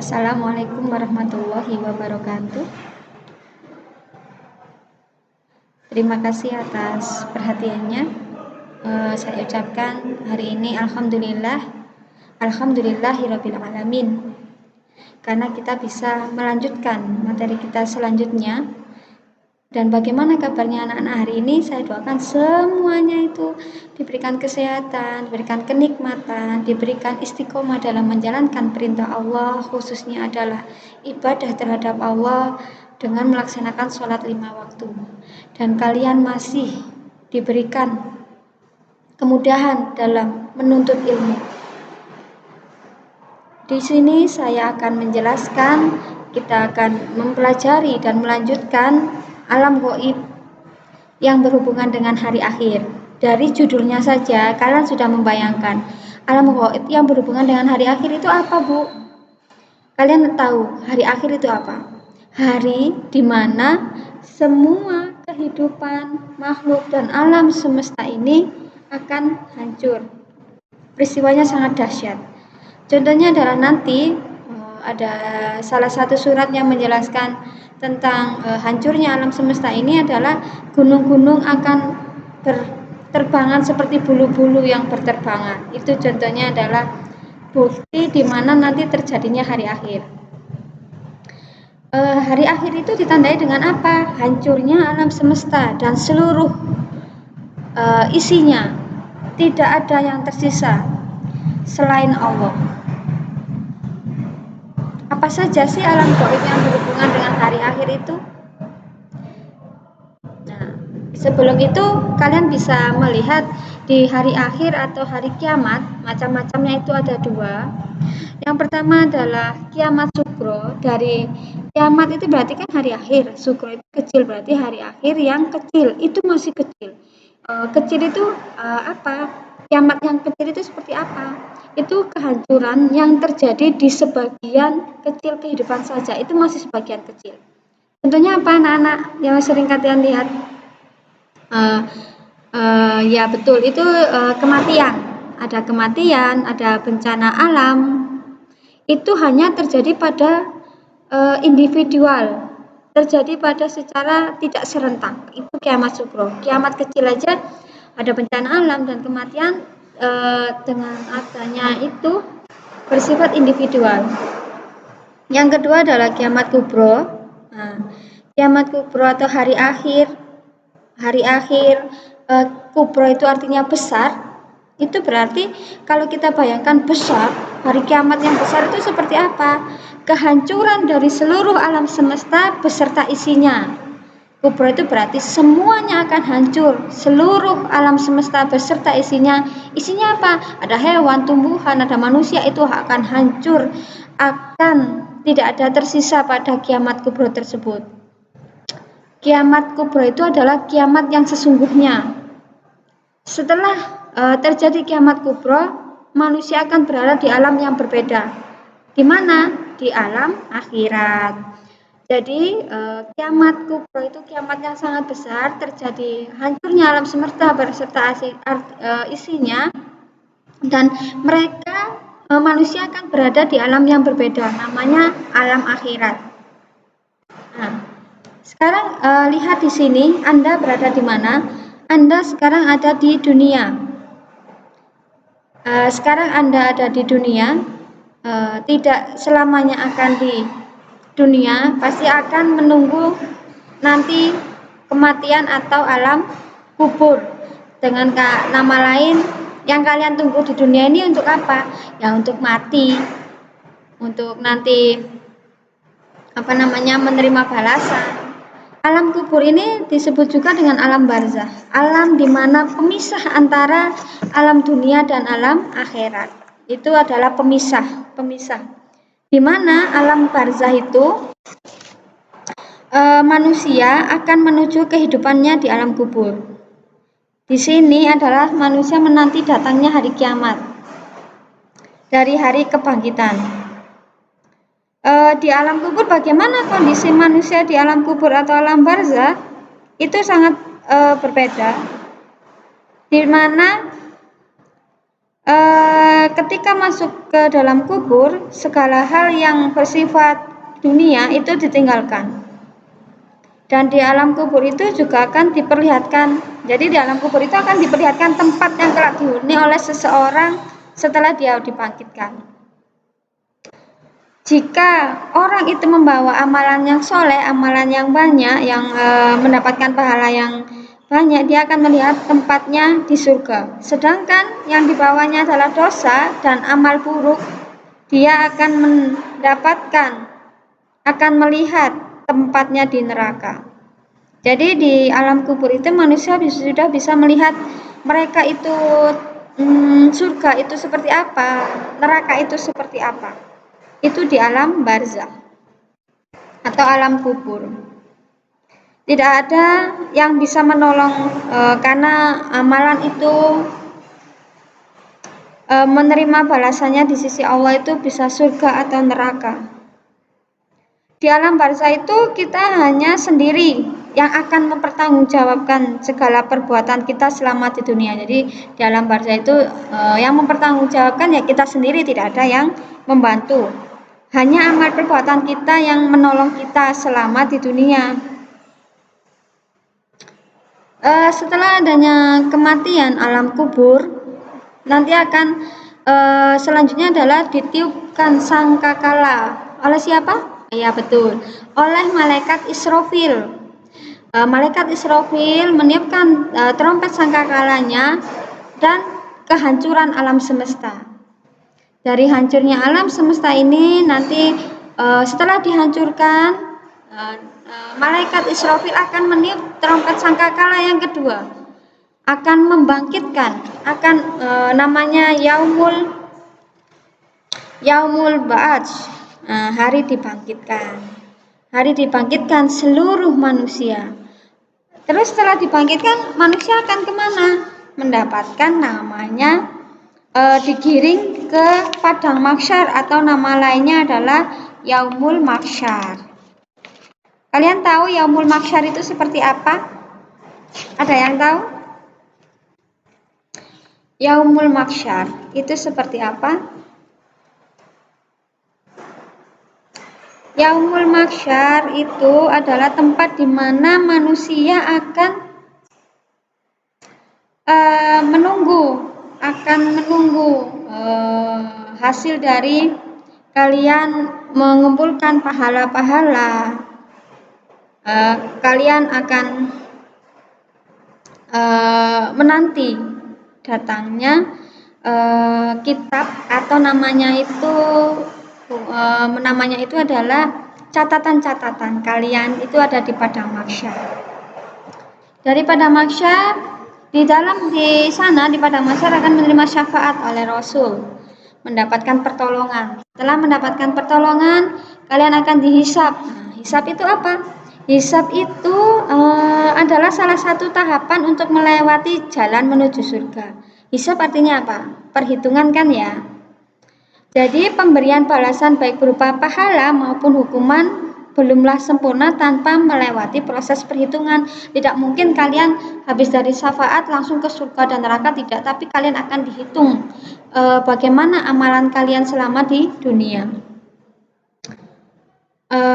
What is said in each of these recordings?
Assalamualaikum warahmatullahi wabarakatuh. Terima kasih atas perhatiannya. Saya ucapkan hari ini Alhamdulillahirabbil alamin. Karena kita bisa melanjutkan materi kita selanjutnya. Dan bagaimana kabarnya anak-anak hari ini? Saya doakan semuanya itu diberikan kesehatan, diberikan kenikmatan, diberikan istiqomah dalam menjalankan perintah Allah, khususnya adalah ibadah terhadap Allah dengan melaksanakan sholat 5 waktu. Dan kalian masih diberikan kemudahan dalam menuntut ilmu. Di sini saya akan menjelaskan, kita akan mempelajari dan melanjutkan alam gaib yang berhubungan dengan hari akhir. Dari judulnya saja kalian sudah membayangkan alam gaib yang berhubungan dengan hari akhir itu apa, Bu? Kalian tahu hari akhir itu apa? Hari di mana semua kehidupan makhluk dan alam semesta ini akan hancur. Peristiwanya sangat dahsyat. Contohnya adalah nanti ada salah satu surat yang menjelaskan tentang hancurnya alam semesta ini adalah gunung-gunung akan berterbangan seperti bulu-bulu yang berterbangan. Itu contohnya adalah bukti di mana nanti terjadinya hari akhir. Hari akhir itu ditandai dengan apa? Hancurnya alam semesta dan seluruh isinya. Tidak ada yang tersisa selain Allah. Apa saja sih alam gaib yang berhubungan dengan hari akhir itu? Nah, sebelum itu kalian bisa melihat di hari akhir atau hari kiamat, macam-macamnya itu ada 2. Yang pertama adalah kiamat sugro. Dari kiamat itu berarti kan hari akhir, sugro itu kecil, berarti hari akhir yang kecil, itu masih kecil. Kecil itu apa? Kiamat yang kecil itu seperti apa? Itu kehancuran yang terjadi di sebagian kecil kehidupan saja, itu masih sebagian kecil. Contohnya apa anak-anak yang sering kalian lihat? Ya betul, itu kematian. Ada kematian, ada bencana alam. Itu hanya terjadi pada individual, terjadi pada secara tidak serentak. Itu kiamat sugro. Kiamat kecil aja ada bencana alam dan kematian dengan adanya itu bersifat individual. Yang kedua adalah kiamat kubro. Kiamat kubro atau hari akhir. Kubro itu artinya besar. Itu berarti kalau kita bayangkan besar, hari kiamat yang besar itu seperti apa? Kehancuran dari seluruh alam semesta beserta isinya. Kubro itu berarti semuanya akan hancur, seluruh alam semesta beserta isinya. Isinya apa? Ada hewan, tumbuhan, ada manusia, itu akan hancur, akan tidak ada tersisa pada kiamat kubro tersebut. Kiamat kubro itu adalah kiamat yang sesungguhnya. Setelah terjadi kiamat kubro, manusia akan berada di alam yang berbeda. Di mana? Di alam akhirat. Jadi kiamat kubro itu kiamat yang sangat besar, terjadi hancurnya alam semesta beserta isinya, dan mereka manusia akan berada di alam yang berbeda, namanya alam akhirat. Nah, sekarang lihat di sini, Anda berada di mana? Anda sekarang ada di dunia. Sekarang Anda ada di dunia, tidak selamanya akan di dunia, pasti akan menunggu nanti kematian atau alam kubur. Dengan nama lain, yang kalian tunggu di dunia ini untuk apa? Ya untuk mati, untuk nanti menerima balasan. Alam kubur ini disebut juga dengan alam barzah, alam di mana pemisah antara alam dunia dan alam akhirat. Itu adalah pemisah. Di mana alam barzah itu manusia akan menuju kehidupannya di alam kubur. Di sini adalah manusia menanti datangnya hari kiamat dari hari kebangkitan. Di alam kubur bagaimana kondisi manusia di alam kubur atau alam barzah? Itu sangat berbeda. Di mana Ketika masuk ke dalam kubur, segala hal yang bersifat dunia itu ditinggalkan. Dan di alam kubur itu juga akan diperlihatkan, jadi di alam kubur itu akan diperlihatkan tempat yang kelak dihuni oleh seseorang setelah dia dibangkitkan. Jika orang itu membawa amalan yang soleh, amalan yang banyak, yang mendapatkan pahala yang banyak, dia akan melihat tempatnya di surga. Sedangkan yang dibawanya adalah dosa dan amal buruk, dia akan melihat tempatnya di neraka. Jadi di alam kubur itu manusia sudah bisa melihat mereka itu surga itu seperti apa, neraka itu seperti apa. Itu di alam barzakh atau alam kubur. Tidak ada yang bisa menolong karena amalan itu menerima balasannya di sisi Allah itu bisa surga atau neraka. Di alam barzakh itu kita hanya sendiri yang akan mempertanggungjawabkan segala perbuatan kita selama di dunia. Jadi di alam barzakh itu yang mempertanggungjawabkan ya kita sendiri, tidak ada yang membantu. Hanya amal perbuatan kita yang menolong kita selama di dunia. Setelah adanya kematian alam kubur, nanti akan selanjutnya adalah ditiupkan sangkakala. Oleh siapa? Ya betul, oleh malaikat Israfil. Malaikat Israfil meniupkan trompet sangkakalanya dan kehancuran alam semesta. Dari hancurnya alam semesta ini nanti setelah dihancurkan, malaikat Israfil akan meniup trompet sangkakala yang kedua, akan membangkitkan, akan namanya yaumul ba'ats, hari dibangkitkan seluruh manusia. Terus setelah dibangkitkan, manusia akan kemana? Mendapatkan namanya digiring ke padang mahsyar atau nama lainnya adalah yaumul mahsyar. Kalian tahu yaumul mahsyar itu seperti apa? Ada yang tahu? Yaumul mahsyar itu seperti apa? Yaumul mahsyar itu adalah tempat di mana manusia akan menunggu hasil dari kalian mengumpulkan pahala-pahala. Kalian akan menanti datangnya kitab atau namanya itu adalah catatan-catatan kalian itu ada di padang mahsyar. Dari padang mahsyar, di sana di padang mahsyar akan menerima syafaat oleh Rasul, mendapatkan pertolongan. Setelah mendapatkan pertolongan, kalian akan dihisab. Nah, hisab itu apa? Hisab itu adalah salah satu tahapan untuk melewati jalan menuju surga. Hisab artinya apa? Perhitungan kan ya. Jadi pemberian balasan baik berupa pahala maupun hukuman belumlah sempurna tanpa melewati proses perhitungan. Tidak mungkin kalian habis dari syafaat langsung ke surga dan neraka, tidak. Tapi kalian akan dihitung bagaimana amalan kalian selama di dunia.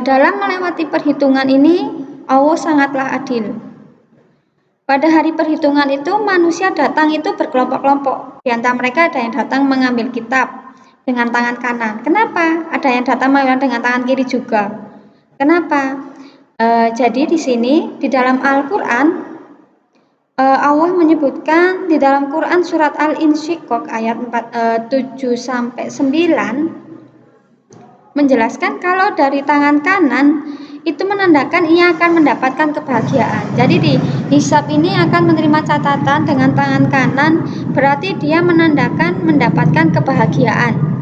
Dalam melewati perhitungan ini, Allah sangatlah adil. Pada hari perhitungan itu, manusia datang itu berkelompok-kelompok. Di antara mereka ada yang datang mengambil kitab dengan tangan kanan. Kenapa? Ada yang datang mengambil dengan tangan kiri juga. Kenapa? Jadi di sini, di dalam Al-Quran, Allah menyebutkan di dalam Quran surat Al-Insyiqaq ayat 7-9, menjelaskan kalau dari tangan kanan itu menandakan ia akan mendapatkan kebahagiaan. Jadi di hisab ini akan menerima catatan dengan tangan kanan, berarti dia menandakan mendapatkan kebahagiaan.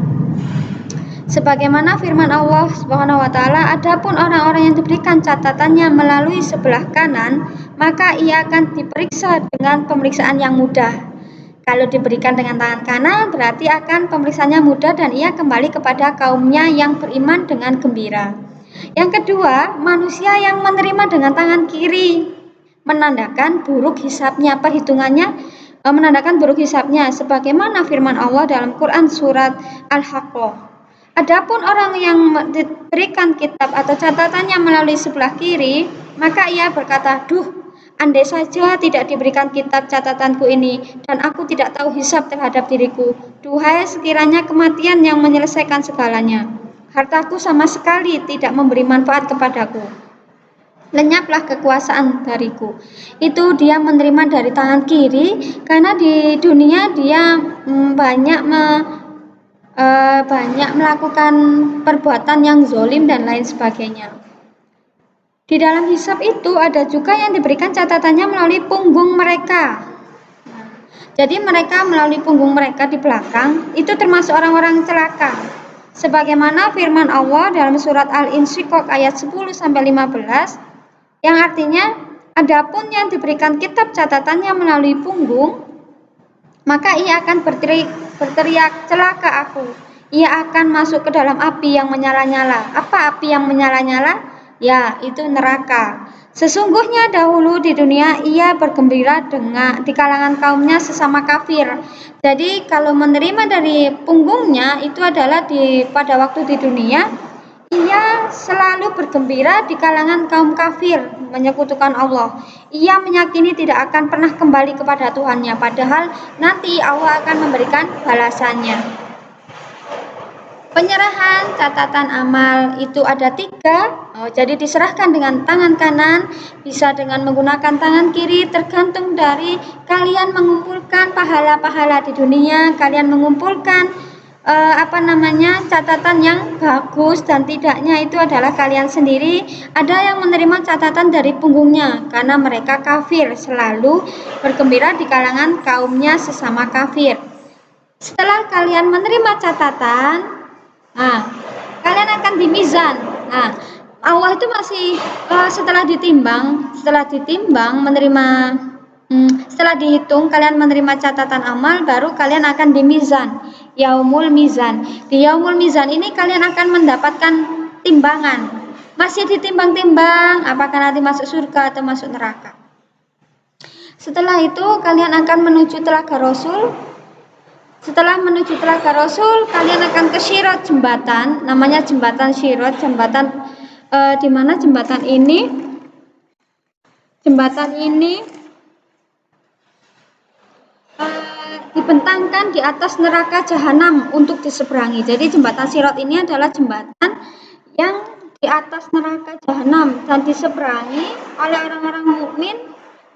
Sebagaimana firman Allah Subhanahu wa taala, adapun orang-orang yang diberikan catatannya melalui sebelah kanan, maka ia akan diperiksa dengan pemeriksaan yang mudah. Kalau diberikan dengan tangan kanan, berarti akan pemeriksaannya mudah dan ia kembali kepada kaumnya yang beriman dengan gembira. Yang kedua, manusia yang menerima dengan tangan kiri menandakan buruk hisabnya, perhitungannya menandakan buruk hisabnya, sebagaimana firman Allah dalam Quran surat Al-Haqqah. Adapun orang yang diberikan kitab atau catatannya melalui sebelah kiri, maka ia berkata, "Duh, andai saja tidak diberikan kitab catatanku ini, dan aku tidak tahu hisab terhadap diriku. Duhai sekiranya kematian yang menyelesaikan segalanya. Hartaku sama sekali tidak memberi manfaat kepadaku. Lenyaplah kekuasaan dariku." Itu dia menerima dari tangan kiri, karena di dunia dia banyak melakukan perbuatan yang zolim dan lain sebagainya. Di dalam hisab itu ada juga yang diberikan catatannya melalui punggung mereka. Jadi mereka melalui punggung mereka di belakang itu termasuk orang-orang celaka. Sebagaimana firman Allah dalam surat Al-Insyiqaq ayat 10-15 yang artinya, adapun yang diberikan kitab catatannya melalui punggung, maka ia akan berteriak, "Celaka aku." Ia akan masuk ke dalam api yang menyala-nyala. Apa api yang menyala-nyala? Ya, itu neraka. Sesungguhnya dahulu di dunia ia bergembira di kalangan kaumnya sesama kafir. Jadi kalau menerima dari punggungnya itu adalah pada waktu di dunia, ia selalu bergembira di kalangan kaum kafir menyekutukan Allah. Ia meyakini tidak akan pernah kembali kepada Tuhannya, padahal nanti Allah akan memberikan balasannya. Penyerahan catatan amal itu ada 3. Jadi diserahkan dengan tangan kanan, bisa dengan menggunakan tangan kiri, tergantung dari kalian mengumpulkan pahala-pahala di dunia, kalian mengumpulkan catatan yang bagus dan tidaknya itu adalah kalian sendiri. Ada yang menerima catatan dari punggungnya karena mereka kafir, selalu bergembira di kalangan kaumnya sesama kafir. Setelah kalian menerima catatan, kalian akan dimizan. Allah itu masih setelah dihitung kalian menerima catatan amal, baru kalian akan dimizan. Yaumul mizan. Di yaumul mizan ini kalian akan mendapatkan timbangan. Masih ditimbang-timbang apakah nanti masuk surga atau masuk neraka. Setelah itu kalian akan menuju Telaga Rasul. Setelah menuju Telaga Rasul, kalian akan ke Sirat, jembatan, namanya jembatan Sirat, di mana jembatan ini dibentangkan di atas neraka jahanam untuk diseberangi. Jadi jembatan Sirat ini adalah jembatan yang di atas neraka jahanam dan diseberangi oleh orang-orang mukmin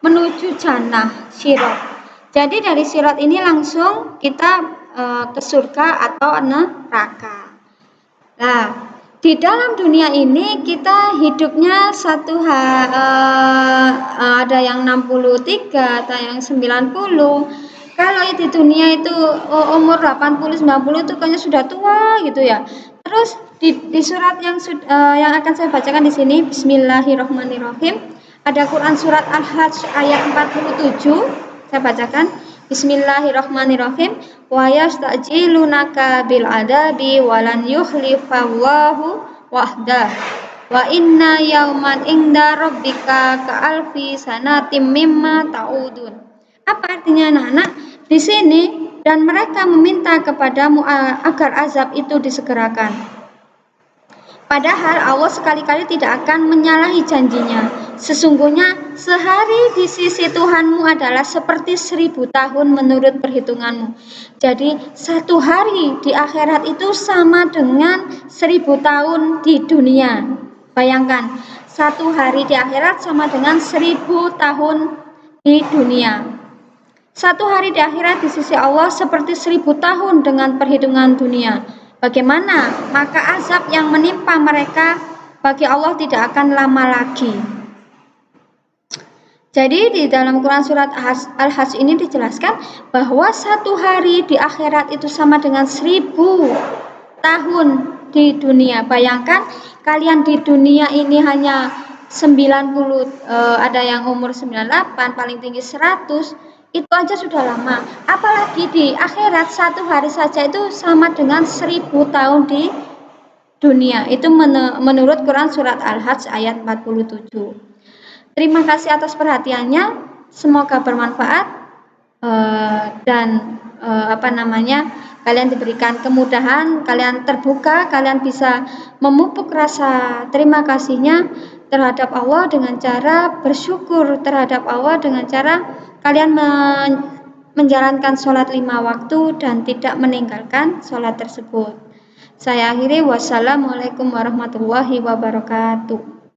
menuju jannah Sirat. Jadi dari Sirat ini langsung kita ke surga atau neraka. Nah, di dalam dunia ini kita hidupnya ada yang 63, ada yang 90. Kalau di dunia itu umur 80-90 itu kayaknya sudah tua gitu ya. Terus di surat yang akan saya bacakan di sini, Bismillahirrahmanirrahim, ada Quran surat Al-Hajj ayat 47. Saya bacakan. Bismillahirrahmanirrahim. Wa yastajilunaka bil adabi walan yukhlifallahu wa'dah. Wa inna yauman inda rabbika ka alfi sanatim mimma ta'udun. Apa artinya anak-anak? Di sini, dan mereka meminta kepadamu agar azab itu disegerakan. Padahal Allah sekali-kali tidak akan menyalahi janjinya. Sesungguhnya sehari di sisi Tuhanmu adalah seperti 1000 tahun menurut perhitunganmu. Jadi 1 hari di akhirat itu sama dengan 1000 tahun di dunia. Bayangkan, 1 hari di akhirat sama dengan 1000 tahun di dunia. 1 hari di akhirat di sisi Allah seperti 1000 tahun dengan perhitungan dunia. Bagaimana? Maka azab yang menimpa mereka bagi Allah tidak akan lama lagi. Jadi di dalam Quran surat Al-Hajj ini dijelaskan bahwa 1 hari di akhirat itu sama dengan 1000 tahun di dunia. Bayangkan kalian di dunia ini hanya 90, ada yang umur 98, paling tinggi 100. Itu aja sudah lama, apalagi di akhirat 1 hari saja itu sama dengan 1000 tahun di dunia. Itu menurut Quran surat Al-Hajj ayat 47. Terima kasih atas perhatiannya, semoga bermanfaat. dan kalian diberikan kemudahan, kalian terbuka, kalian bisa memupuk rasa terima kasihnya terhadap Allah dengan cara bersyukur terhadap Allah dengan cara kalian menjalankan sholat 5 waktu dan tidak meninggalkan sholat tersebut. Saya akhiri, wassalamualaikum warahmatullahi wabarakatuh.